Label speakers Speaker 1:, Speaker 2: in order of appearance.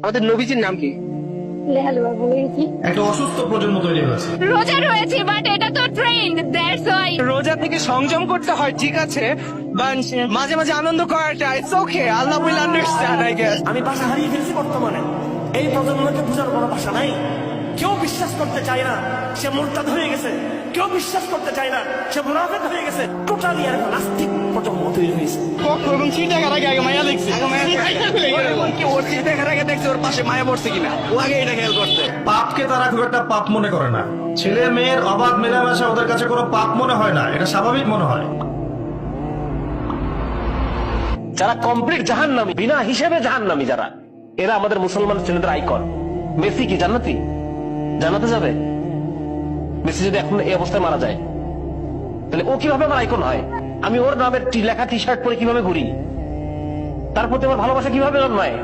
Speaker 1: আমাদের নবীজির নাম কি?
Speaker 2: একটা অসুস্থ প্রজন্ম তৈরি হয়েছে।
Speaker 3: রোজা রয়েছে বাট এটা তো ট্রেন্ড, দ্যাটস ওয়াই।
Speaker 1: রোজা থেকে সংযম করতে হয়, ঠিক আছে, বাট মাঝে মাঝে আনন্দ করাটা it's okay. Allah will understand I guess.
Speaker 4: আমি ভাষা হারিয়ে ফেলছি বর্তমানে। এই প্রজন্মকে বোঝার কোনো ভাষা নাই। কেউ বিশ্বাস করতে চায় না সে মুরতাদ হয়ে গেছে, কেউ বিশ্বাস করতে চায় না সে মুনাফিক হয়ে গেছে। টোটালি আর নাস্তিক প্রজন্ম তৈরি হয়েছে।
Speaker 1: এবং চিন্তার আগে আগে মায়া দেখছি, ওর চিন্তার আগে দেখছি ওর পাশে মায়া পড়ছে কিনা, ও আগে এটা খেয়াল করছে।
Speaker 2: পাপকে তারা খুব একটা পাপ মনে করে না। ছেলে মেয়ের অবাধ মেলামেশা ওদের কাছে কোনো পাপ মনে হয় না, এটা স্বাভাবিক মনে হয়।
Speaker 5: যারা কমপ্লিট জাহান্নামী, বিনা হিসেবে জাহান্নামী যারা, এরা আমাদের মুসলমান ছেলেদের আইকন। মেসি কি জান্নাতি? জান্নাতে যাবে? মেসি যদি এখন এই অবস্থায় মারা যায় তাহলে ও কিভাবে আমার আইকন হয়? আমি ওর নামের লেখা টি শার্ট পরে কিভাবে ঘুরি? তার প্রতি আমার ভালোবাসা কিভাবে জন্মায়?